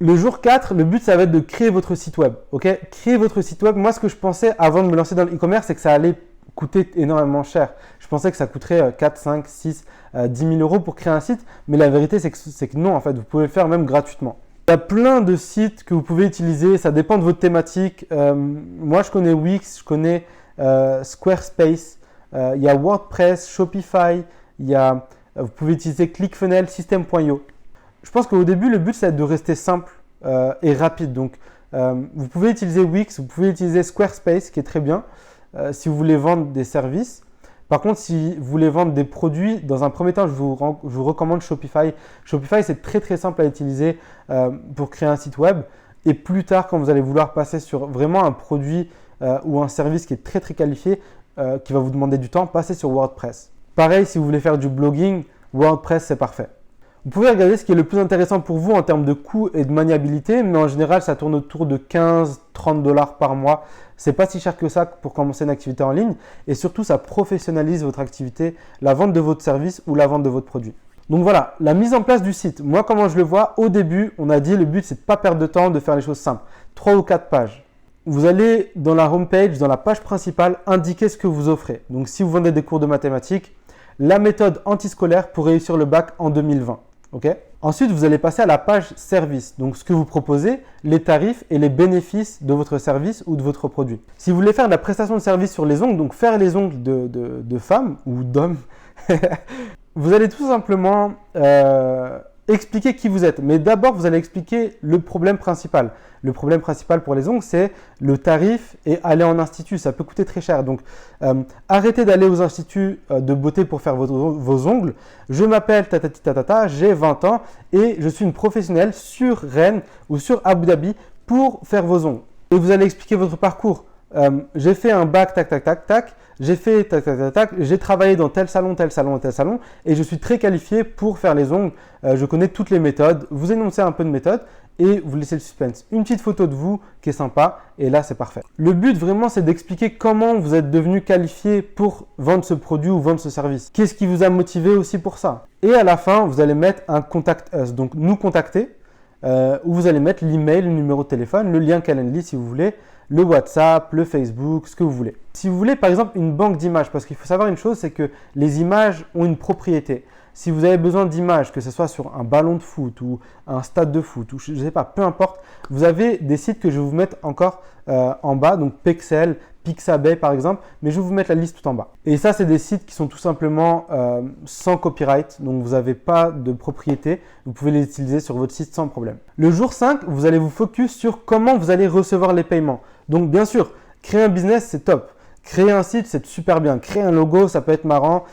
Le jour 4, le but, ça va être de créer votre site web. Ok, créer votre site web. Moi, ce que je pensais avant de me lancer dans l'e-commerce, c'est que ça allait coûter énormément cher. Je pensais que ça coûterait 4, 5, 6, 10 000 euros pour créer un site. Mais la vérité, c'est que non, en fait, vous pouvez le faire même gratuitement. Il y a plein de sites que vous pouvez utiliser. Ça dépend de votre thématique. Moi, je connais Wix, je connais Squarespace. Il y a WordPress, Shopify. Vous pouvez utiliser ClickFunnels, System.io. Je pense qu'au début, le but, c'est de rester simple et rapide. Donc, vous pouvez utiliser Wix, vous pouvez utiliser Squarespace, qui est très bien, si vous voulez vendre des services. Par contre, si vous voulez vendre des produits, dans un premier temps, je vous recommande Shopify. Shopify, c'est très, très simple à utiliser pour créer un site web. Et plus tard, quand vous allez vouloir passer sur vraiment un produit ou un service qui est très, très qualifié, qui va vous demander du temps, passez sur WordPress. Pareil, si vous voulez faire du blogging, WordPress, c'est parfait. Vous pouvez regarder ce qui est le plus intéressant pour vous en termes de coût et de maniabilité, mais en général, ça tourne autour de 15-30 $ par mois. C'est pas si cher que ça pour commencer une activité en ligne et surtout, ça professionnalise votre activité, la vente de votre service ou la vente de votre produit. Donc voilà, la mise en place du site. Moi, comment je le vois, au début, on a dit le but, c'est de ne pas perdre de temps, de faire les choses simples. 3 ou 4 pages. Vous allez dans la homepage, dans la page principale, indiquer ce que vous offrez. Donc, si vous vendez des cours de mathématiques, la méthode antiscolaire pour réussir le bac en 2020. Okay. Ensuite, vous allez passer à la page service. Donc, ce que vous proposez, les tarifs et les bénéfices de votre service ou de votre produit. Si vous voulez faire de la prestation de service sur les ongles, donc faire les ongles de femmes ou d'hommes, vous allez tout simplement expliquer qui vous êtes. Mais d'abord, vous allez expliquer le problème principal. Le problème principal pour les ongles, c'est le tarif et aller en institut. Ça peut coûter très cher. Donc, arrêtez d'aller aux instituts de beauté pour faire vos ongles. Je m'appelle tatati tatata, j'ai 20 ans et je suis une professionnelle sur Rennes ou sur Abu Dhabi pour faire vos ongles. Et vous allez expliquer votre parcours. J'ai fait un bac, tac, tac, tac, tac. J'ai fait tac, tac, tac, tac. J'ai travaillé dans tel salon, tel salon, tel salon. Et je suis très qualifié pour faire les ongles. Je connais toutes les méthodes. Vous énoncez un peu de méthode et vous laissez le suspense. Une petite photo de vous qui est sympa. Et là, c'est parfait. Le but vraiment, c'est d'expliquer comment vous êtes devenu qualifié pour vendre ce produit ou vendre ce service. Qu'est-ce qui vous a motivé aussi pour ça? Et à la fin, vous allez mettre un contact us. Donc, nous contacter. Où vous allez mettre l'email, le numéro de téléphone, le lien Calendly si vous voulez, le WhatsApp, le Facebook, ce que vous voulez. Si vous voulez par exemple une banque d'images, parce qu'il faut savoir une chose, c'est que les images ont une propriété. Si vous avez besoin d'images, que ce soit sur un ballon de foot ou un stade de foot ou je ne sais pas, peu importe, vous avez des sites que je vais vous mettre encore en bas, donc Pexel, Pixabay par exemple, mais je vais vous mettre la liste tout en bas. Et ça, c'est des sites qui sont tout simplement sans copyright, donc vous n'avez pas de propriété, vous pouvez les utiliser sur votre site sans problème. Le jour 5, vous allez vous focus sur comment vous allez recevoir les paiements. Donc bien sûr, créer un business, c'est top. Créer un site, c'est super bien. Créer un logo, ça peut être marrant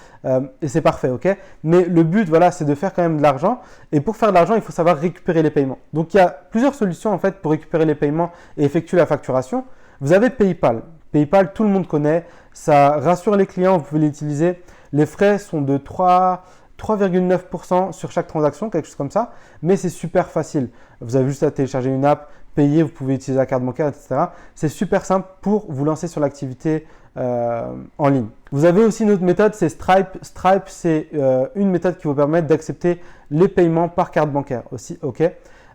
et c'est parfait, ok? Mais le but, voilà, c'est de faire quand même de l'argent. Et pour faire de l'argent, il faut savoir récupérer les paiements. Donc, il y a plusieurs solutions en fait pour récupérer les paiements et effectuer la facturation. Vous avez PayPal. PayPal, tout le monde connaît. Ça rassure les clients, vous pouvez l'utiliser. Les frais sont de 3,9% sur chaque transaction, quelque chose comme ça. Mais c'est super facile. Vous avez juste à télécharger une app, payer, vous pouvez utiliser la carte bancaire, etc. C'est super simple pour vous lancer sur l'activité en ligne. Vous avez aussi une autre méthode, c'est Stripe. Stripe, c'est une méthode qui vous permet d'accepter les paiements par carte bancaire aussi. Ok.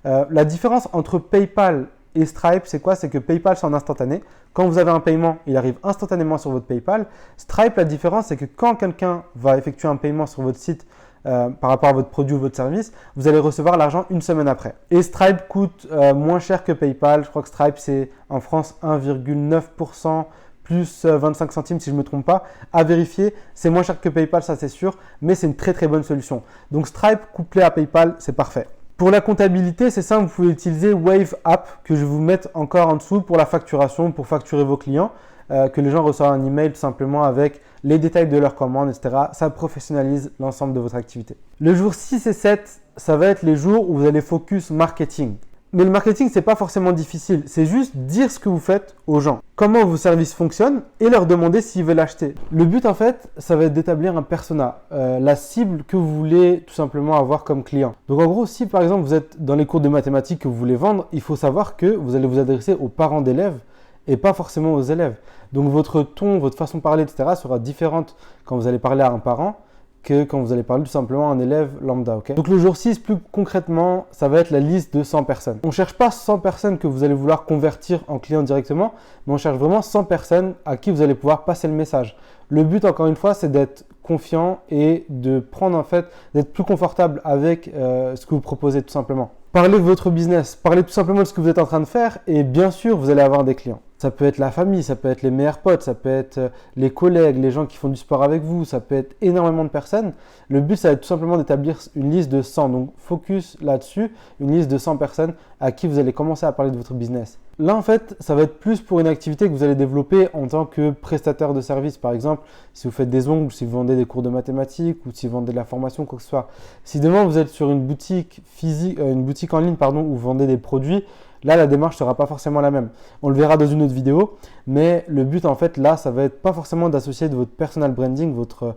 La différence entre PayPal et Stripe, c'est quoi? C'est que PayPal, c'est en instantané. Quand vous avez un paiement, il arrive instantanément sur votre PayPal. Stripe, la différence, c'est que quand quelqu'un va effectuer un paiement sur votre site par rapport à votre produit ou votre service, vous allez recevoir l'argent une semaine après. Et Stripe coûte moins cher que PayPal. Je crois que Stripe, c'est en France 1,9% plus 25 centimes si je ne me trompe pas. À vérifier, c'est moins cher que PayPal, ça c'est sûr, mais c'est une très très bonne solution. Donc Stripe couplé à PayPal, c'est parfait. Pour la comptabilité, c'est simple, vous pouvez utiliser Wave App que je vais vous mettre encore en dessous pour la facturation, pour facturer vos clients, que les gens reçoivent un email tout simplement avec les détails de leurs commandes, etc. Ça professionnalise l'ensemble de votre activité. Le jour 6 et 7, ça va être les jours où vous allez focus marketing. Mais le marketing, c'est pas forcément difficile. C'est juste dire ce que vous faites aux gens. Comment vos services fonctionnent et leur demander s'ils veulent acheter. Le but, en fait, ça va être d'établir un persona. La cible que vous voulez tout simplement avoir comme client. Donc, en gros, si par exemple, vous êtes dans les cours de mathématiques que vous voulez vendre, il faut savoir que vous allez vous adresser aux parents d'élèves et pas forcément aux élèves. Donc, votre ton, votre façon de parler, etc. sera différente quand vous allez parler à un parent que quand vous allez parler tout simplement à un élève lambda. Okay, donc le jour 6, plus concrètement, ça va être la liste de 100 personnes. On ne cherche pas 100 personnes que vous allez vouloir convertir en clients directement, mais on cherche vraiment 100 personnes à qui vous allez pouvoir passer le message. Le but, encore une fois, c'est d'être confiant et de prendre en fait, d'être plus confortable avec ce que vous proposez tout simplement. Parlez de votre business, parlez tout simplement de ce que vous êtes en train de faire et bien sûr, vous allez avoir des clients. Ça peut être la famille, ça peut être les meilleurs potes, ça peut être les collègues, les gens qui font du sport avec vous, ça peut être énormément de personnes. Le but, ça va être tout simplement d'établir une liste de 100. Donc, focus là-dessus, une liste de 100 personnes à qui vous allez commencer à parler de votre business. Là, en fait, ça va être plus pour une activité que vous allez développer en tant que prestataire de service. Par exemple, si vous faites des ongles, si vous vendez des cours de mathématiques ou si vous vendez de la formation, quoi que ce soit. Si demain, vous êtes sur une boutique physique, une boutique en ligne, où vous vendez des produits, là, la démarche ne sera pas forcément la même. On le verra dans une autre vidéo, mais le but, en fait, là, ça va être pas forcément d'associer de votre personal branding, votre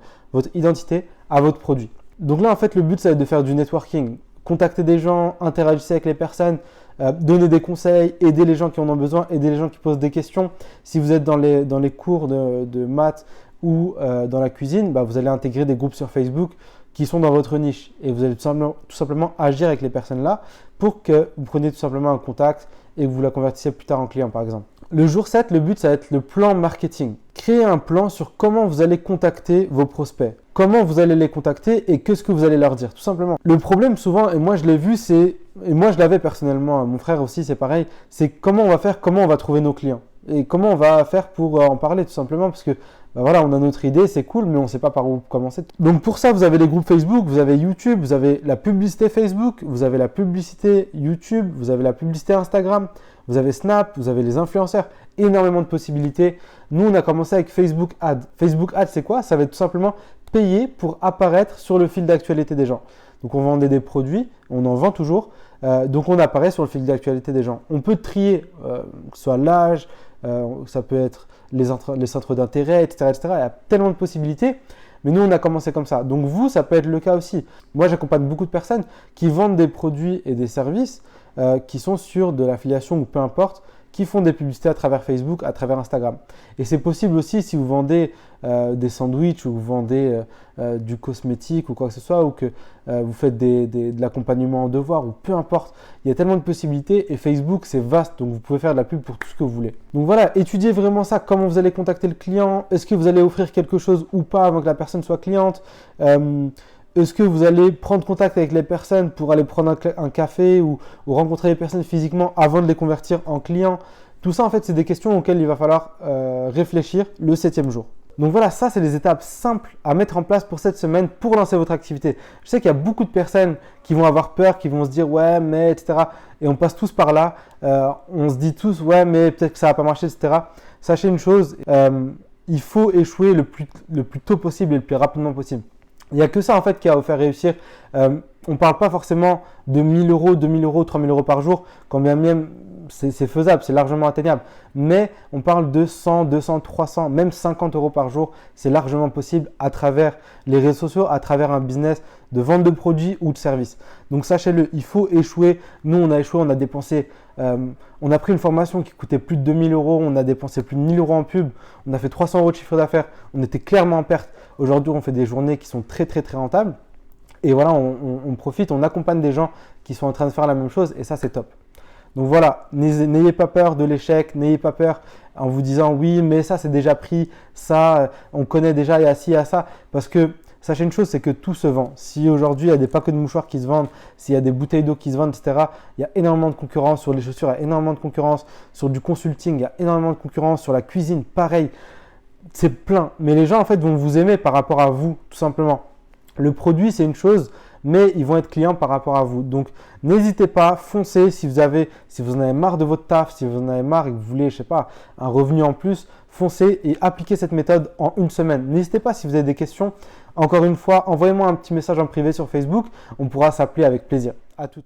identité à votre produit. Donc là, en fait, le but, ça va être de faire du networking. Contacter des gens, interagir avec les personnes, donner des conseils, aider les gens qui en ont besoin, aider les gens qui posent des questions. Si vous êtes dans les cours de maths ou dans la cuisine, vous allez intégrer des groupes sur Facebook qui sont dans votre niche et vous allez tout simplement agir avec les personnes là pour que vous preniez tout simplement un contact et que vous la convertissiez plus tard en client par exemple. Le jour 7, le but, ça va être le plan marketing. Créez un plan sur comment vous allez contacter vos prospects, comment vous allez les contacter et qu'est-ce que vous allez leur dire, tout simplement. Le problème souvent, et moi je l'ai vu, et moi je l'avais personnellement, mon frère aussi c'est pareil, c'est comment on va faire, comment on va trouver nos clients et comment on va faire pour en parler tout simplement parce que voilà, on a notre idée, c'est cool, mais on ne sait pas par où commencer. Donc pour ça, vous avez les groupes Facebook, vous avez YouTube, vous avez la publicité Facebook, vous avez la publicité YouTube, vous avez la publicité Instagram, vous avez Snap, vous avez les influenceurs, énormément de possibilités. Nous, on a commencé avec Facebook Ads. Facebook Ads, c'est quoi? Ça va être tout simplement payer pour apparaître sur le fil d'actualité des gens. Donc on vendait des produits, on en vend toujours, donc on apparaît sur le fil d'actualité des gens. On peut trier, que ce soit l'âge, ça peut être les centres d'intérêt, etc., etc. Il y a tellement de possibilités, mais nous, on a commencé comme ça. Donc vous, ça peut être le cas aussi. Moi, j'accompagne beaucoup de personnes qui vendent des produits et des services qui sont sur de l'affiliation ou peu importe, qui font des publicités à travers Facebook, à travers Instagram. Et c'est possible aussi si vous vendez des sandwichs ou vous vendez du cosmétique ou quoi que ce soit, ou que vous faites de l'accompagnement en devoir ou peu importe. Il y a tellement de possibilités et Facebook, c'est vaste, donc vous pouvez faire de la pub pour tout ce que vous voulez. Donc voilà, étudiez vraiment ça, comment vous allez contacter le client, est-ce que vous allez offrir quelque chose ou pas avant que la personne soit cliente, est-ce que vous allez prendre contact avec les personnes pour aller prendre un café ou rencontrer les personnes physiquement avant de les convertir en clients? Tout ça, en fait, c'est des questions auxquelles il va falloir réfléchir le 7e jour. Donc voilà, ça, c'est les étapes simples à mettre en place pour cette semaine pour lancer votre activité. Je sais qu'il y a beaucoup de personnes qui vont avoir peur, qui vont se dire « ouais, mais… » etc. Et on passe tous par là. On se dit tous « ouais, mais peut-être que ça ne va pas marcher, etc. » Sachez une chose, il faut échouer le plus tôt possible et le plus rapidement possible. Il n'y a que ça en fait qui va vous faire réussir. On ne parle pas forcément de 1 000 euros, 2 000 euros, 3 000 euros par jour, quand bien même c'est faisable, c'est largement atteignable. Mais on parle de 100, 200, 300, même 50 euros par jour. C'est largement possible à travers les réseaux sociaux, à travers un business de vente de produits ou de services. Donc sachez-le, il faut échouer. Nous, on a échoué, on a dépensé, on a pris une formation qui coûtait plus de 2 000 euros, on a dépensé plus de 1 000 euros en pub, on a fait 300 euros de chiffre d'affaires, on était clairement en perte. Aujourd'hui, on fait des journées qui sont très, très, très rentables. Et voilà, on profite, on accompagne des gens qui sont en train de faire la même chose et ça, c'est top. Donc voilà, n'ayez pas peur de l'échec, n'ayez pas peur en vous disant oui, mais ça, c'est déjà pris, ça, on connaît déjà, il y a ci, il y a ça. Parce que sachez une chose, c'est que tout se vend. Si aujourd'hui, il y a des paquets de mouchoirs qui se vendent, s'il y a des bouteilles d'eau qui se vendent, etc., il y a énormément de concurrence sur les chaussures, il y a énormément de concurrence sur du consulting, il y a énormément de concurrence sur la cuisine, pareil. C'est plein, mais les gens en fait vont vous aimer par rapport à vous, tout simplement. Le produit, c'est une chose, mais ils vont être clients par rapport à vous. Donc, n'hésitez pas, foncez si vous en avez marre de votre taf, si vous en avez marre et que vous voulez, je sais pas, un revenu en plus, foncez et appliquez cette méthode en une semaine. N'hésitez pas si vous avez des questions. Encore une fois, envoyez-moi un petit message en privé sur Facebook, on pourra s'appeler avec plaisir. À toutes.